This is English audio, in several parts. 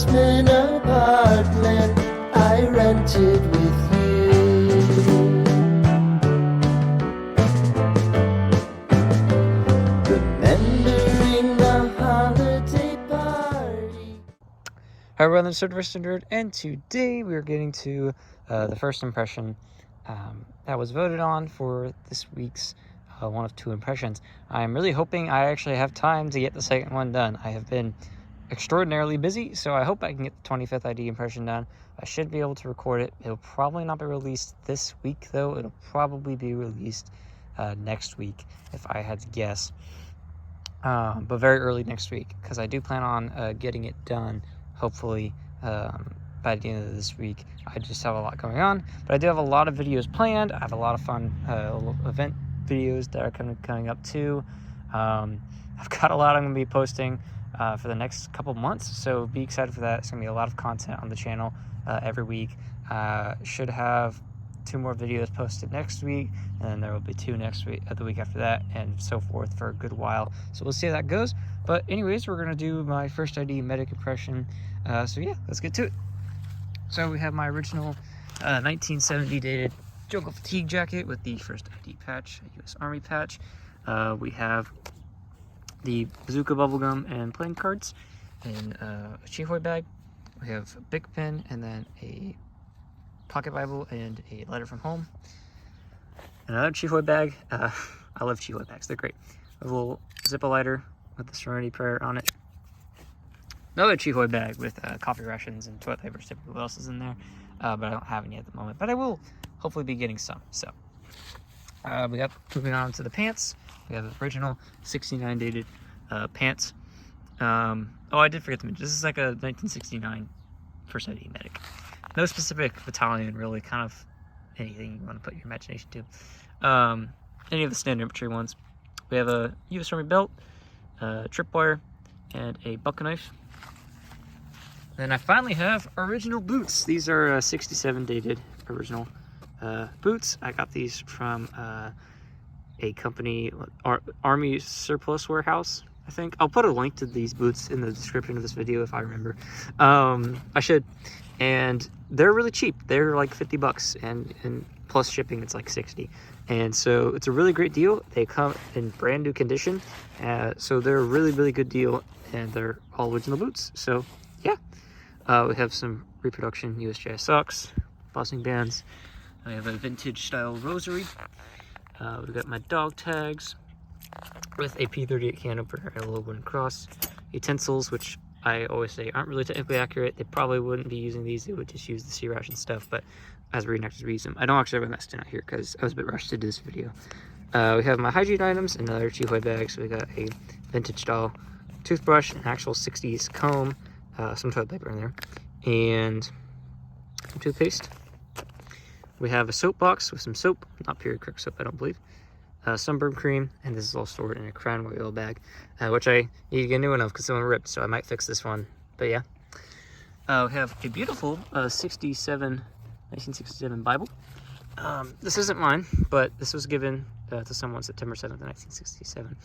basement apartment I rented with you. Remembering the holiday party. Hi everyone, this is Nerd, and today we are getting to the first impression that was voted on for this week's one of two impressions. I'm really hoping I actually have time to get the second one done. I have been extraordinarily busy, so I hope I can get the 25th ID impression done. I should be able to record it. It'll probably not be released this week, though. It'll probably be released next week, if I had to guess. But very early next week, because I do plan on getting it done, hopefully, by the end of this week. I just have a lot going on, but I do have a lot of videos planned. I have a lot of fun event videos that are coming up too. I've got a lot I'm going to be posting for the next couple months, so be excited for that. It's going to be a lot of content on the channel every week. Should have 2 more videos posted next week, and then there will be 2 next week, the week after that, and so forth for a good while. So we'll see how that goes. But anyways, we're gonna do my first ID medic impression. So yeah, let's get to it. So we have my original 1970 dated Jungle Fatigue jacket with the first ID patch, a U.S. Army patch. We have the bazooka bubblegum and playing cards in a Chihoy bag. We have a big pen and then a pocket Bible and a letter from home. Another Chihoy bag. I love Chihoy bags, they're great. A little Zippo lighter with the Serenity Prayer on it. Another Chihoy bag with coffee rations and toilet paper, typically what else is in there. But I don't have any at the moment, but I will hopefully be getting some. So we got moving on to the pants. We have the original 69 dated pants. Oh, I did forget to mention, this is like a 1969 first ID medic. No specific battalion, really, kind of anything you want to put your imagination to. Any of the standard infantry ones. We have a U.S. Army belt, tripwire, and a buck knife. Then I finally have original boots. These are 67 dated original boots. I got these from a company, Army Surplus Warehouse, I think. I'll put a link to these boots in the description of this video if I remember. I should. And they're really cheap. They're like 50 bucks, and plus shipping it's like 60. And so it's a really great deal. They come in brand new condition, so they're a really, really good deal, and they're all original boots. So yeah, we have some reproduction USGI socks, bossing bands. I have a vintage style rosary. We've got my dog tags with a P38 can opener and a little wooden cross. Utensils, which I always say aren't really technically accurate. They probably wouldn't be using these. They would just use the sea ration stuff, but as reenactors we use them. I don't actually have a mess out here because I was a bit rushed to do this video. We have my hygiene items, another Chihoy bag. So we got a vintage style toothbrush, an actual 60s comb, some toilet paper in there, and some toothpaste. We have a soap box with some soap, not period correct soap, I don't believe. Sunburn cream, and this is all stored in a Crown Royal bag, which I need to get a new one of because someone ripped, so I might fix this one. But yeah, we have a beautiful 1967 Bible. This isn't mine, but this was given to someone September 7th, 1967,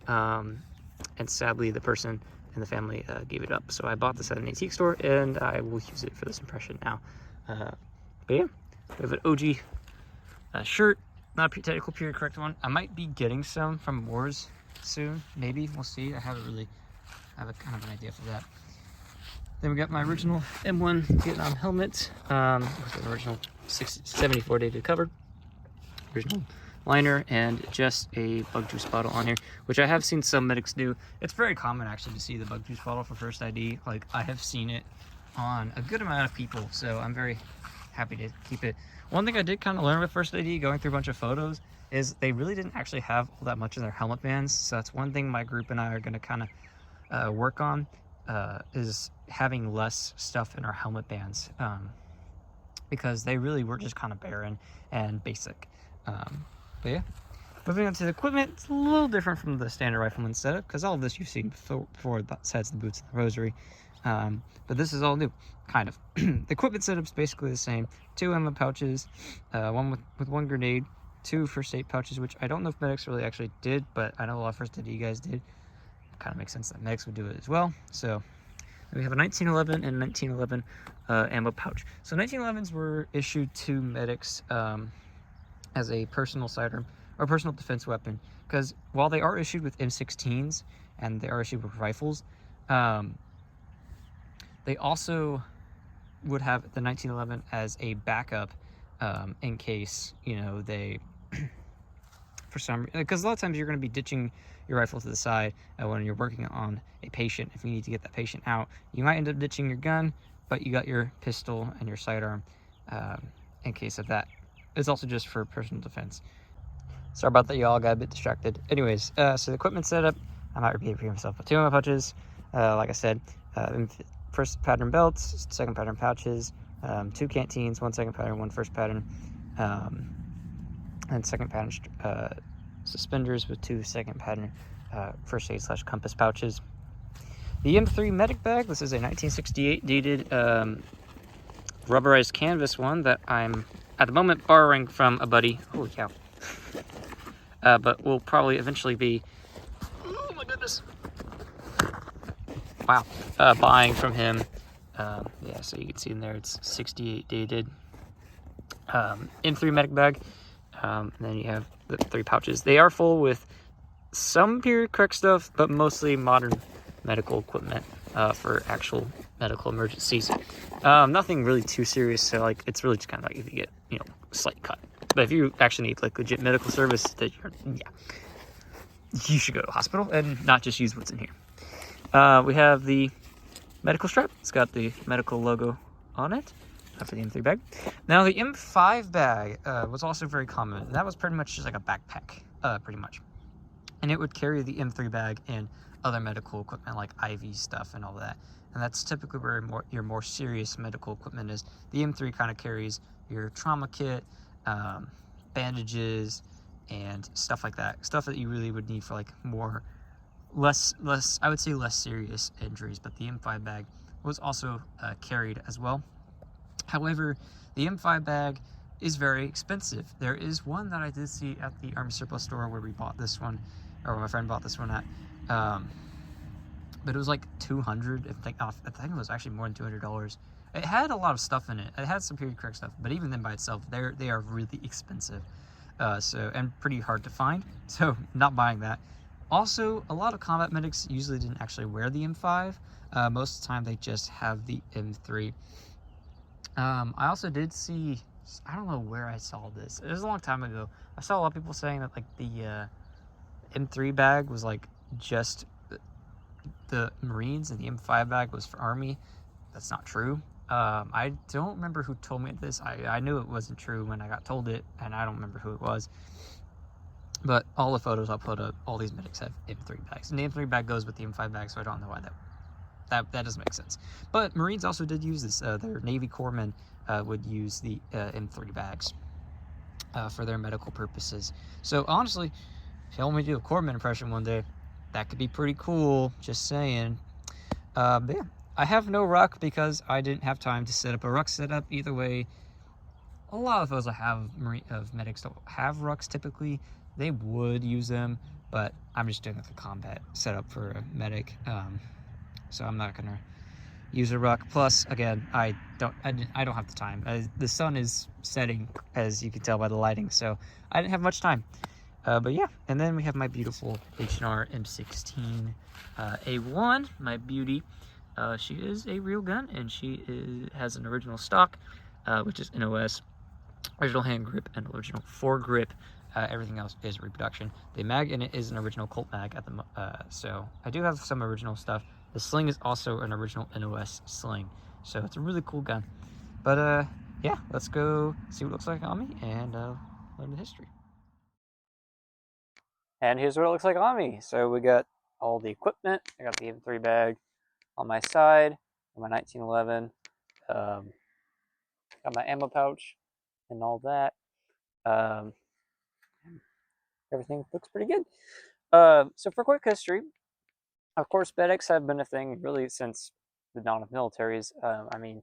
and sadly the person in the family gave it up. So I bought this at an antique store, and I will use it for this impression now. But yeah, we have an OG shirt. Not a technical period correct one. I might be getting some from Wars soon. Maybe. We'll see. I haven't really have a kind of an idea for that. Then we got my original M1 Vietnam helmet with the original 74 dated cover. Original liner and just a bug juice bottle on here, which I have seen some medics do. It's very common actually to see the bug juice bottle for first ID. Like, I have seen it on a good amount of people, so I'm very happy to keep it. One thing I did kind of learn with first ID, going through a bunch of photos, is they really didn't actually have all that much in their helmet bands. So that's one thing my group and I are going to kind of work on, is having less stuff in our helmet bands, because they really were just kind of barren and basic. But yeah, moving on to the equipment, it's a little different from the standard rifleman setup, because all of this you've seen before, besides the boots and the rosary. But this is all new, kind of. The equipment setup's basically the same. 2 ammo pouches, one with 1 grenade, 2 first aid pouches, which I don't know if medics really actually did, but I know a lot of first aid guys did. Kind of makes sense that medics would do it as well. So And we have a 1911 and 1911 ammo pouch. So 1911s were issued to medics as a personal sidearm or personal defense weapon, because while they are issued with M16s and they are issued with rifles, they also would have the 1911 as a backup in case, you know, they for some, because a lot of times you're going to be ditching your rifle to the side when you're working on a patient. If you need to get that patient out, you might end up ditching your gun, but you got your pistol and your sidearm in case of that. It's also just for personal defense. Sorry about that, y'all. Got a bit distracted. Anyways, so the equipment setup, I might repeat myself, but 2 ammo pouches, like I said, first pattern belts, second pattern pouches, 2 canteens, 1 second pattern, 1 first pattern, and second pattern suspenders with 2 second pattern first aid / compass pouches. The M3 medic bag, this is a 1968 dated rubberized canvas one that I'm at the moment borrowing from a buddy. Holy cow. But will probably eventually be, oh my goodness, wow, buying from him. Yeah, so you can see in there it's 68 dated M3 medic bag. And then you have the 3 pouches. They are full with some period correct stuff, but mostly modern medical equipment for actual medical emergencies. Nothing really too serious, so like it's really just kind of like if you get, you know, a slight cut. But if you actually need like legit medical service, that you should go to a hospital and not just use what's in here. We have the medical strap. It's got the medical logo on it for the M3 bag. Now the M5 bag was also very common, and that was pretty much just like a backpack, pretty much. And it would carry the M3 bag and other medical equipment like IV stuff and all that. And that's typically where your more serious medical equipment is. The M3 kind of carries your trauma kit, bandages, and stuff like that. Stuff that you really would need for like less, I would say less serious injuries. But the M5 bag was also carried as well. However, the M5 bag is very expensive. There is one that I did see at the Army Surplus store where we bought this one, or my friend bought this one at, but it was like $200. I think it was actually more than $200. It had a lot of stuff in it. It had some period correct stuff, but even then by itself, they are really expensive, and pretty hard to find. So not buying that. Also, a lot of combat medics usually didn't actually wear the M5. Most of the time, they just have the M3. I also did see, I don't know where I saw this. It was a long time ago. I saw a lot of people saying that like the M3 bag was like just the Marines and the M5 bag was for Army. That's not true. I don't remember who told me this. I knew it wasn't true when I got told it, and I don't remember who it was. But all the photos I'll put up, all these medics have M3 bags. And the M3 bag goes with the M5 bag, so I don't know why that doesn't make sense. But Marines also did use this. Their Navy corpsmen would use the M3 bags for their medical purposes. So honestly, if you want me to do a corpsman impression one day, that could be pretty cool, just saying. But yeah, I have no ruck because I didn't have time to set up a ruck setup. Either way, a lot of those I have of medics don't have rucks typically. They would use them, but I'm just doing like a combat setup for a medic. So I'm not gonna use a ruck. Plus, again, I don't have the time. The sun is setting, as you can tell by the lighting, so I didn't have much time. But yeah, and then we have my beautiful H&R M16 A1, my beauty. She is a real gun, and she has an original stock, which is NOS, original hand grip, and original foregrip. Everything else is reproduction. The mag in it is an original Colt mag at the so I do have some original stuff. The sling is also an original NOS sling, so it's a really cool gun. But yeah, let's go see what it looks like on me and learn the history. And here's what it looks like on me. So we got all the equipment. I got the M3 bag on my side, my 1911. Got my ammo pouch and all that. Everything looks pretty good. So for quick history, of course, medics have been a thing really since the dawn of militaries. I mean,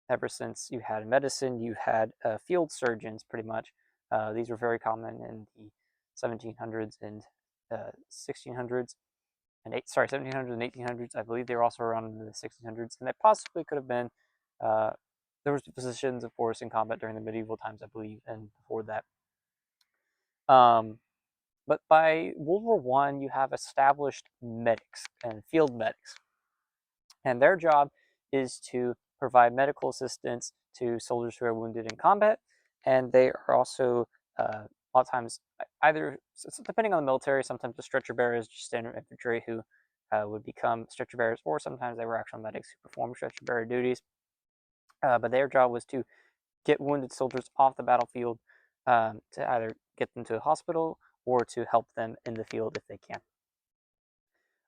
ever since you had medicine, you had field surgeons, pretty much. These were very common in the 1700s and 1600s. 1700s and 1800s. I believe they were also around in the 1600s, and they possibly could have been. There was physicians, of course, in combat during the medieval times, I believe, and before that. But by World War One, you have established medics and field medics, and their job is to provide medical assistance to soldiers who are wounded in combat, and they are also a lot of times either, depending on the military, sometimes the stretcher bearers, just standard infantry who would become stretcher bearers, or sometimes they were actual medics who performed stretcher bearer duties. But their job was to get wounded soldiers off the battlefield, to either get them to a hospital or to help them in the field if they can.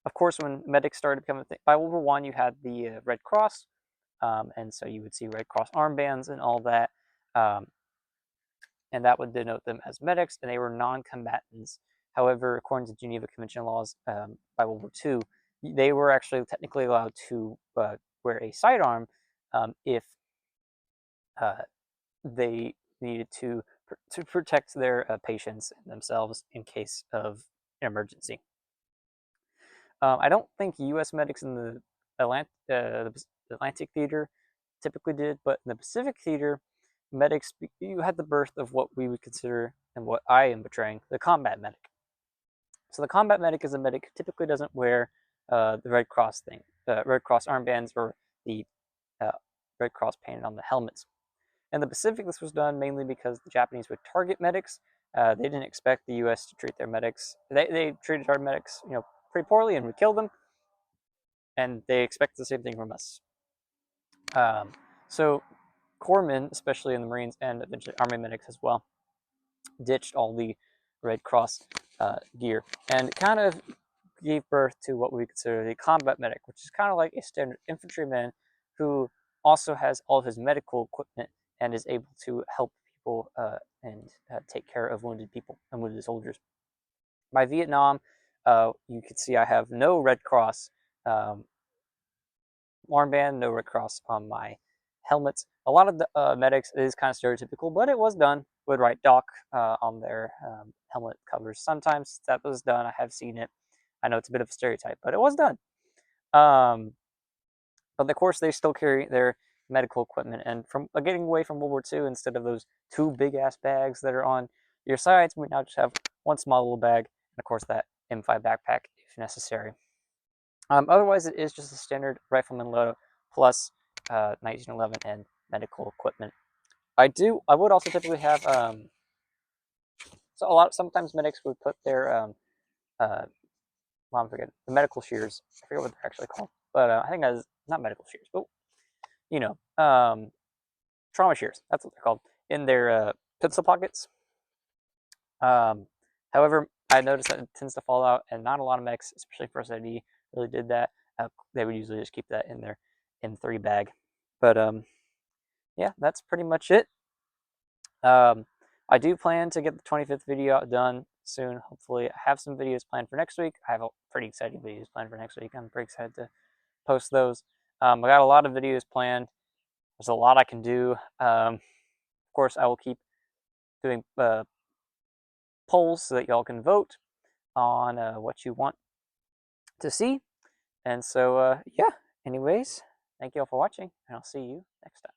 Of course, when medics started becoming a thing, by World War One, you had the Red Cross, and so you would see Red Cross armbands and all that, and that would denote them as medics, and they were non-combatants. However, according to Geneva Convention laws, by World War II, they were actually technically allowed to wear a sidearm if they needed to protect their patients and themselves in case of an emergency. I don't think U.S. medics in the Atlantic Theater typically did, but in the Pacific Theater, medics, you had the birth of what we would consider, and what I am portraying, the combat medic. So the combat medic is a medic who typically doesn't wear the Red Cross thing, Red Cross armbands, or the Red Cross painted on the helmets. In the Pacific, this was done mainly because the Japanese would target medics. They didn't expect the U.S. to treat their medics. They treated our medics, pretty poorly and would kill them. And they expect the same thing from us. So corpsmen, especially in the Marines and eventually Army medics as well, ditched all the Red Cross gear and kind of gave birth to what we consider the combat medic, which is kind of like a standard infantryman who also has all of his medical equipment and is able to help people and take care of wounded people and wounded soldiers. By Vietnam, you can see I have no Red Cross armband, no Red Cross on my helmets. A lot of the medics, it is kind of stereotypical, but it was done. Would write Doc on their helmet covers. Sometimes that was done. I have seen it. I know it's a bit of a stereotype, but it was done. But of course, they still carry their medical equipment. And from getting away from World War II, instead of those two big-ass bags that are on your sides, we now just have one small little bag, and of course that M5 backpack if necessary. Otherwise, it is just a standard rifleman load plus 1911 and medical equipment. I would also typically have sometimes medics would put their I'm forgetting the medical shears. I forget what they're actually called, but I think that's not medical shears, but trauma shears. That's what they're called, in their pistol pockets. However, I noticed that it tends to fall out, and not a lot of medics, especially First ID, really did that. They would usually just keep that in their M3 bag. But yeah, that's pretty much it. I do plan to get the 25th video done soon. Hopefully, I have some videos planned for next week. I have pretty exciting videos planned for next week. I'm pretty excited to post those. I got a lot of videos planned. There's a lot I can do. Of course, I will keep doing polls so that y'all can vote on what you want to see. And so, yeah, anyways, thank you all for watching, and I'll see you next time.